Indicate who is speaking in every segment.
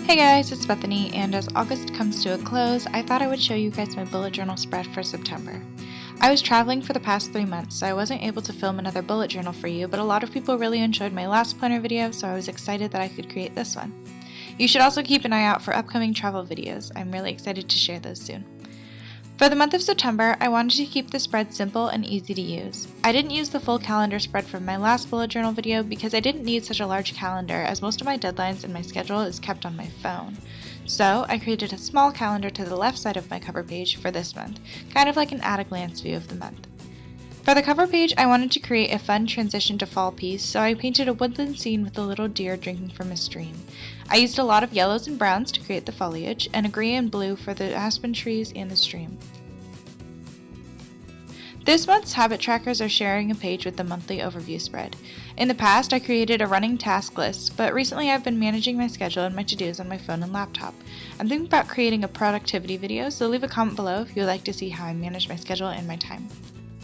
Speaker 1: Hey guys, it's Bethany, and as August comes to a close, I thought I would show you guys my bullet journal spread for September. I was traveling for the past 3 months, so I wasn't able to film another bullet journal for you, but a lot of people really enjoyed my last planner video, so I was excited that I could create this one. You should also keep an eye out for upcoming travel videos. I'm really excited to share those soon. For the month of September, I wanted to keep the spread simple and easy to use. I didn't use the full calendar spread from my last bullet journal video because I didn't need such a large calendar, as most of my deadlines and my schedule is kept on my phone. So I created a small calendar to the left side of my cover page for this month, kind of like an at-a-glance view of the month. For the cover page, I wanted to create a fun transition to fall piece, so I painted a woodland scene with a little deer drinking from a stream. I used a lot of yellows and browns to create the foliage, and a gray and blue for the aspen trees and the stream. This month's habit trackers are sharing a page with the monthly overview spread. In the past, I created a running task list, but recently I've been managing my schedule and my to-dos on my phone and laptop. I'm thinking about creating a productivity video, so leave a comment below if you would like to see how I manage my schedule and my time.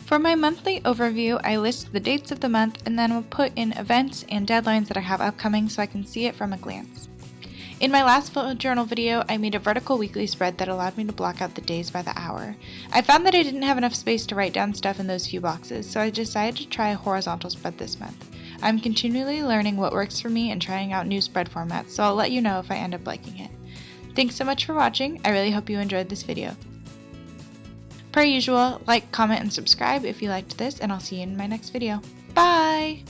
Speaker 1: For my monthly overview, I list the dates of the month and then will put in events and deadlines that I have upcoming so I can see it from a glance. In my last bullet journal video, I made a vertical weekly spread that allowed me to block out the days by the hour. I found that I didn't have enough space to write down stuff in those few boxes, so I decided to try a horizontal spread this month. I'm continually learning what works for me and trying out new spread formats, so I'll let you know if I end up liking it. Thanks so much for watching. I really hope you enjoyed this video. Per usual, like, comment, and subscribe if you liked this, and I'll see you in my next video. Bye!